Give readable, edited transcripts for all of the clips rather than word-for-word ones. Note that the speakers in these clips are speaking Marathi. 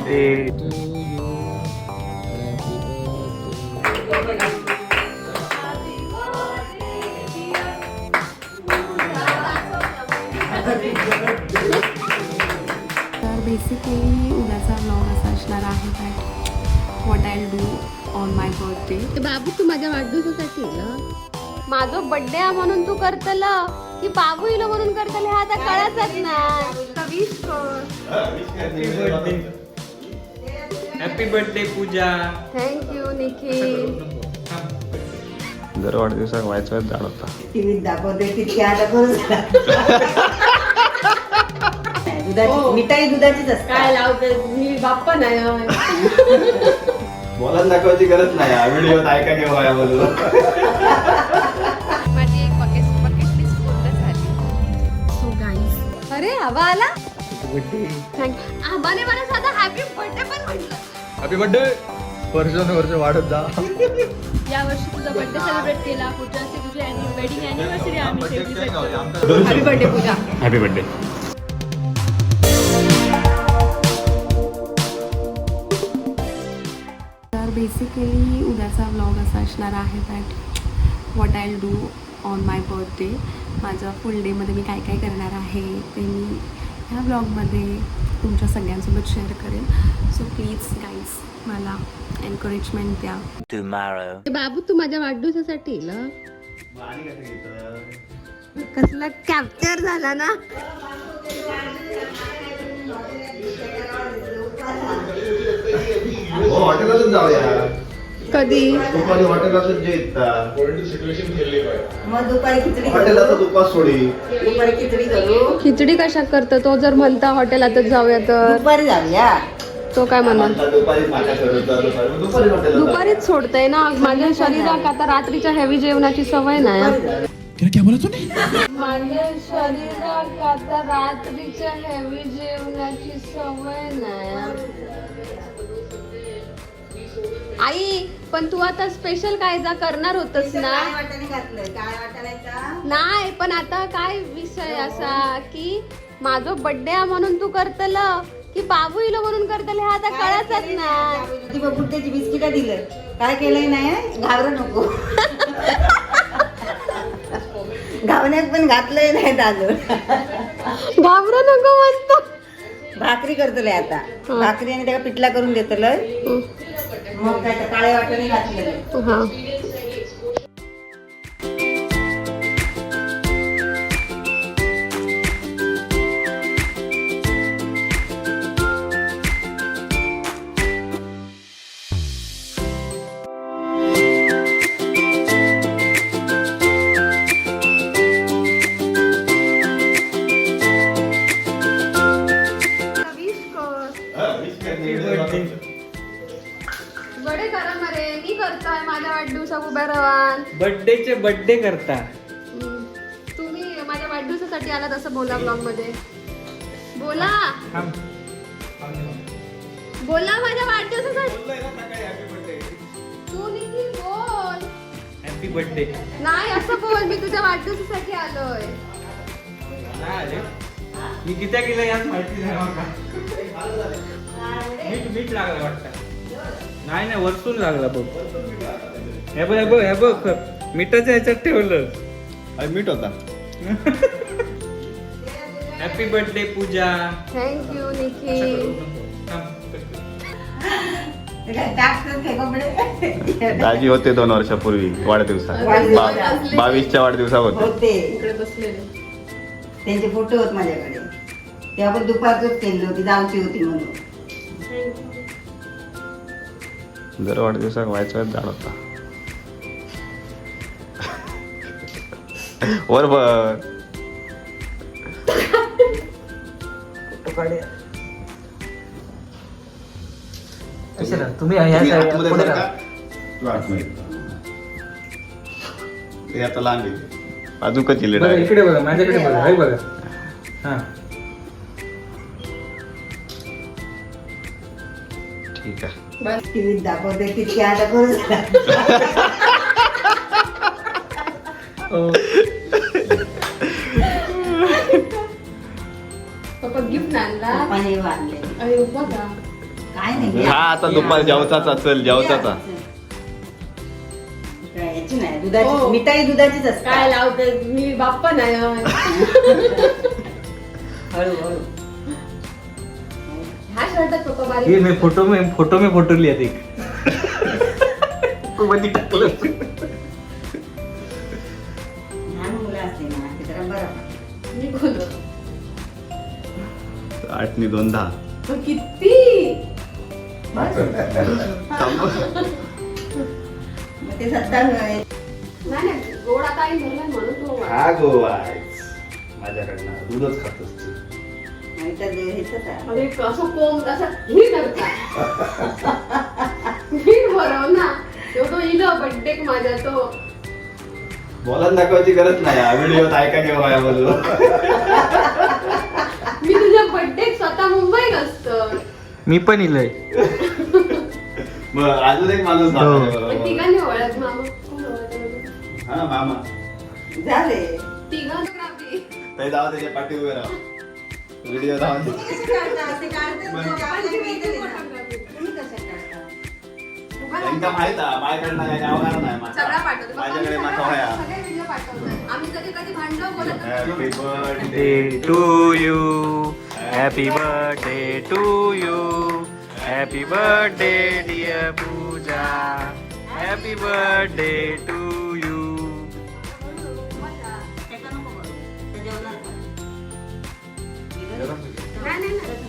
birthday to you. तर बेसिकली उद्याचा ब्लॉग असा असणार आहे that what I do on my birthday. तर बाबू तू माझ्या वाढदिवसासाठी माझं बर्थडे आहे म्हणून तू करतल की बाबू इलो म्हणून करतल हे आता कळतच नाही. विश कर. हॅपी बर्थडे पूजा. थँक्यू निखिल. जर वाढदिवसाक व्हायचं झाड होता. टीव्हीत दाखवते तितके आता करू मिठाई दुधाचीच असते. काय लावते मी बाप्पा नाही बोलायला दाखवायची गरज नाही. व्हिडिओ ऐका घेऊ माझी एक बकेट लिस्ट पूर्ण झाली. सो गाईस अरे आबा आला. आबाने मला साधा हॅपी बर्थडे पण म्हटलं. Happy birthday. वर्ष वाढत जा. या वर्षी तुझा बर्थडे सेलिब्रेट केला. पुढच्या वर्षी तुझी वेडिंग अॅनिव्हर्सरी आम्ही सेलिब्रेट करू. Happy birthday Pooja. Happy birthday. तर बेसिकली उद्याचा ब्लॉग असा असणार आहे that what I do on my birthday. माझं फुल डेमध्ये मी काय काय करणार आहे ते मी ह्या ब्लॉगमध्ये तुमच्या सगळ्यांसोबत शेअर करेन. सो प्लीज गाईज मला एनकरेजमेंट द्या. बाबू तू माझ्या वाढदिवसासाठी कसला कॅप्चर झाला ना. हॉटेलातच जाऊया. कधी दुपारी हॉटेलातच जे मग दुपारी खिचडी हॉटेलातच उपास सोडी. दुपारी खिचडी करू. खिचडी कशा करतो तो जर म्हणता हॉटेलातच जाऊया तर दुपारी जाऊया. तो काय म्हणणार. दुपारी माझ्या दुपारी हॉटेल दुपारीच सोडतंय ना. माझ्या शरीरात आता रात्रीच्या हेवी जेवणाची सवय नाही. माझ्या शरीरात आता रात्रीच्या हेवी जेवणाची सवय नाही. आई पण तू आता स्पेशल काय जा करणार होतस ना. काय वाटाणे घातलंय. काय वाटाण्याचा नाही पण आता काय विषय असा की माझं बर्थडे आहे म्हणून तू करतल की बाबू इलो म्हणून करतल हे आता कळतच नाही. ती बुड्ड्याची बिस्किट दिलं. काय केलंय नाही घाबरू नको. घावण्यात पण घातलंय नाही दादू. घाबरू नको म्हणतो. भाकरी करतलंय आता. भाकरी आणि त्याला पिठला करून देतलंय. मग काय तर काळे वाटाणे घातलेलं. हा बडे करा मरे. मी करताय माझ्या वाढदिवसाक उभ्या राहान. बर्थडेचे बर्थडे करता. तुम्ही माझ्या वाढदिवसासाठी आलात असं बोला ब्लॉग मध्ये. बोला बोला माझ्या वाढदिवसासाठी. तू निखिल बोल. Happy birthday. नाही असं बोल. मी तुझ्या वाढदिवसासाठी आलोय. मी किती केलं यात माहिती नाही मला. मीठ लागलं वाटतं. नाही नाही वरतून लागला बघ. हे बघ हे बघ हे बघ मिठाच्या ह्याच्यात ठेवलं. मीठ होता. हॅपी बर्थडे पूजा. थँक्यू निखिल. दाजी होते 2 वर्षापूर्वी वाढदिवसात. 22च्या वाढदिवसावर होते. इकडे बसलेले. त्यांचे फोटो होत माझ्याकडे. तेव्हा पण दुपारचंच केली होती. जाऊची होती म्हणून. जर वाढदिवसाक व्हायचं झाड होता. वर बघ. तुम्ही आता लांब अजून इकडे बघा माझ्याकडे बघा. हे बघा. हा ठीक आहे. टीव्हीत दाखवते तितके आता करू. पप्पा गिफ्ट आणला. पप्पाने बांधले. अरे बघा काय नाही हा आता दुपार जेवचाचा चल जेवचाचा काय याची नाही दुधाची मिठाई दुधाचीच काय असते लावते मी बाप्पा नाही हळूहळू ह्या शर्टात होतो ये बारीक मैं फोटो में फोटो लिया देख मध्ये टाकलं लहान मुलं असते ना ते जरा बरं वाटतं. मी बोललो 8 नि 2 10 तो किती मग ते 70 नाही नाही गोड आता आई भरलाय म्हणून तो हा गोवा माझ्याकडनं दूधच खात असते नाहीतर हेच अरे कसं कोंब असं ही करता ही बरं ना तो इलो बड्डे माझा तो बोलायला दाखवायची गरज नाही हा व्हिडिओ ऐका घेऊ या बोलू मी तुझ्या बड्डे स्वतः मुंबईत असतो मी पण इलय मग अजून एक माणूस हो. दाखवला पण बरोबर. तिघांनी ओळख मामा कोण ओळखलं हा मामा झाले तिघांनी ते जाऊ त्याच्या पाठी उभे राहा व्हिडिओ जाऊ दे. त्यांका माहित आहे माझ्याकडनं काही आवडणार नाही सगळा पाठवतो माझ्याकडे माझा होया सगळे व्हिडिओ पाठवतो आम्ही कधी कधी भांडलो बोलत happy birthday Day to you, happy birthday to you, happy birthday dear Pooja, happy birthday to you. नाही नाही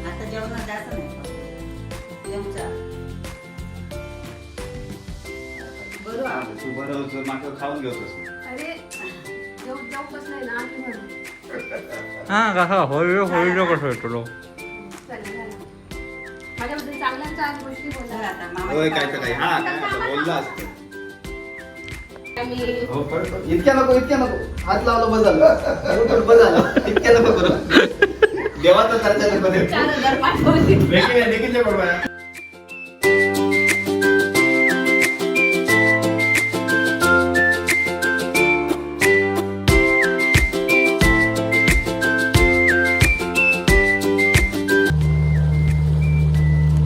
आता जेवणात जास्त नाही जेवचा बरोबर तू बरोबर मागं खाऊन घेतोस अरे जेव जेव बसलाय ना आम्ही म्हणून हा कसा होईल कसं येतो माझ्याबद्दल चांगल्या चार गोष्टी बोला आता होय मामा काय तर काय हा काय आता बोलला असतं मी हो पण इतक्या नको हात लावलं बस झालं बस झालं इतक्या नको करू देवाचा चर्चा नको 4,000 पाठवली देखील बरोबर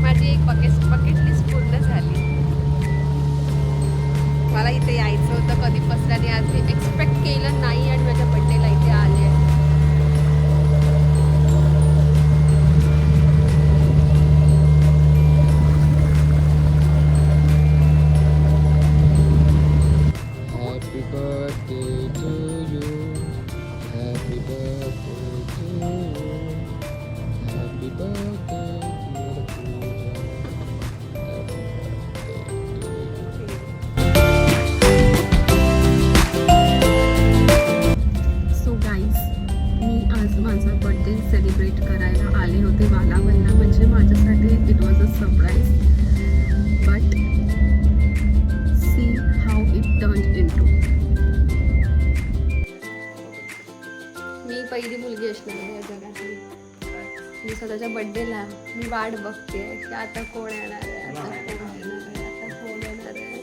माझी एक बकेट लिस्ट पूर्ण झाली मला इथे यायचं होतं कधीपासून आणि आज मी एक्सपेक्ट केलं नाही आणि माझ्या बड्डेला इथे आले आहे Happy birthday to you, happy birthday to you, happy birthday dear Pooja, happy so guys मी आज माझा बर्थडे सेलिब्रेट करायला आले होते वालावलला म्हणजे माझ्यासाठी it was a surprise but see how it turn in to me पहिली मुलगी असणार आहे या जगातली मी स्वतःच्या बड्डेला मी वाट बघते की आता कोण येणार आहे आता कोण येणार आहे आता कोण येणार आहे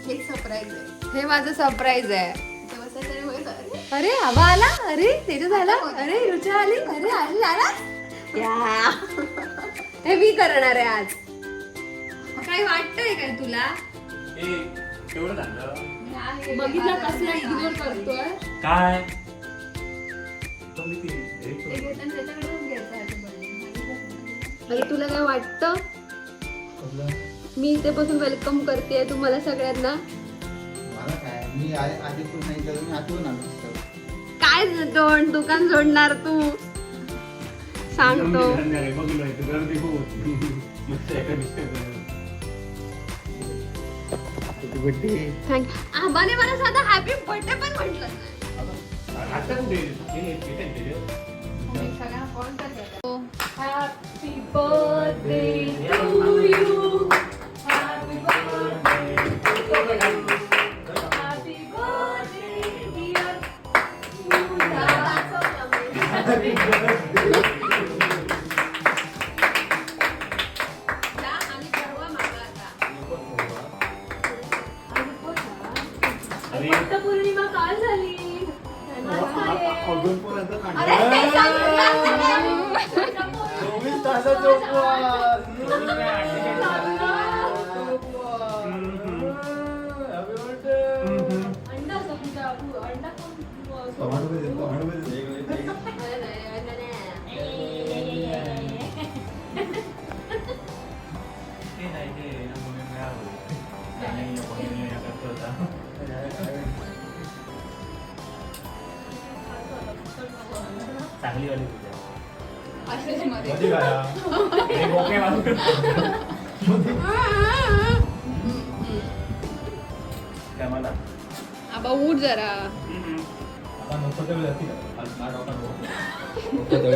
हे सरप्राईज आहे हे माझं सरप्राईज आहे अरे आबा आला अरे तेजू झाला अरे रुचा आली अरे आली आला या हे मी करणार आहे आज काही वाटतंय काय तुला बघितलं कसला इग्नोर करतोय काय अरे तुला काय वाटतं मी इथे पासून वेलकम करते तुम्हाला सगळ्यांना मला काय मी आधी पण नाही करून आठवण आलो काय दुकान जोडणार तू सांगतो थँक आबाने मला साधा हॅपी बर्थडे पण म्हटलं सगळ्यांना फोन करते happy birthday to you happy birthday happy birthday dear चांगली वाली आबा उठ जरा.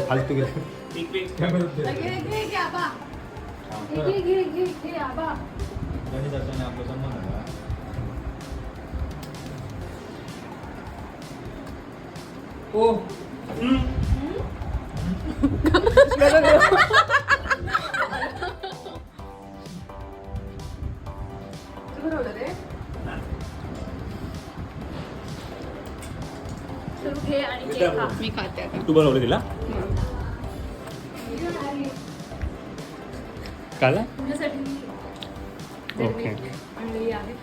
फालतू गेले आपलं संबंध ओ मी खाते आता. तू बनवलं तिला काला ओके आणलेली आहे.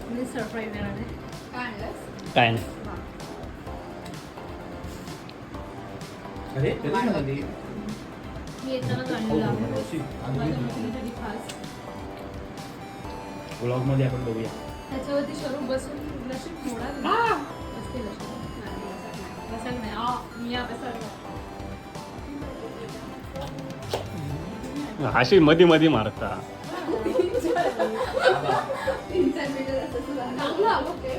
मी सरप्राईज देणार आहे. काय आणलंस? काय नाही अरे मी येतानाच आणलेलं आहे. माझ्या मैत्रिणीसाठी खास. ब्लॉग मध्ये आपण बघूया त्याच्यावरती स्वरूप बसून नशीब मोडा बसते लक्ष्मी. बसायला नाही. मी या बसायला. अशी मध्ये मध्ये मारता 3-4 मिनिटं असं तुला चांगलं आलं ते.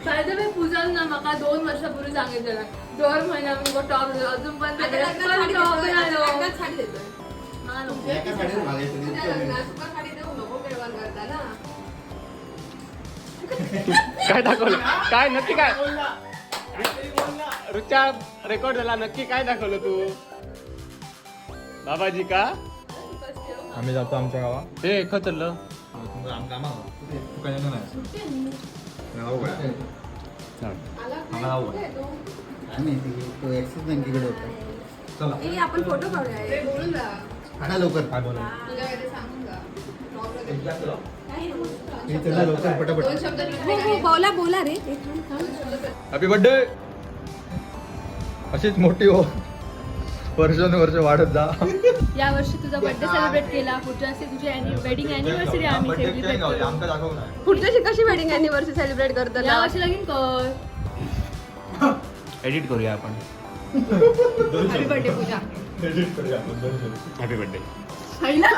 सायदा मी पूजाला ना म्हाका 2 वर्षापूर्वी सांगितलेलं दर महिन्यात तुमका टॉप अजून पण टॉप काय दाखवलं काय नक्की काय रुचा रेकॉर्ड झाला नक्की काय दाखवलं तू बाबाजी का आम्ही जातो आमच्या गावात हे खतरलं तो ऍक्सिस बँकेकडे होता. आपण फोटो काढूया. बोलून जा. आणा लवकर. काय बोला तुझ्या वेळेला सांगून जा. चला लवकर पटापट. 2 शब्द बोला रे. हॅपी बर्थडे अशीच मोठी हो वर्षानुवर्ष वाढत जा या वर्षी तुझा बर्थडे सेलिब्रेट केला. पुढच्या वर्षी तुझी वेडिंग अॅनिव्हर्सरी आम्ही सेलिब्रेट करू. आमका दाखव नाही पुढच्या वर्षी कशी वेडिंग अॅनिव्हर्सरी सेलिब्रेट करतो? या वर्षी लगीन कर. एडिट करूया आपण हॅपी बर्थडे पूजा. एडिट करूया आपण हॅपी बर्थडे हाय ना?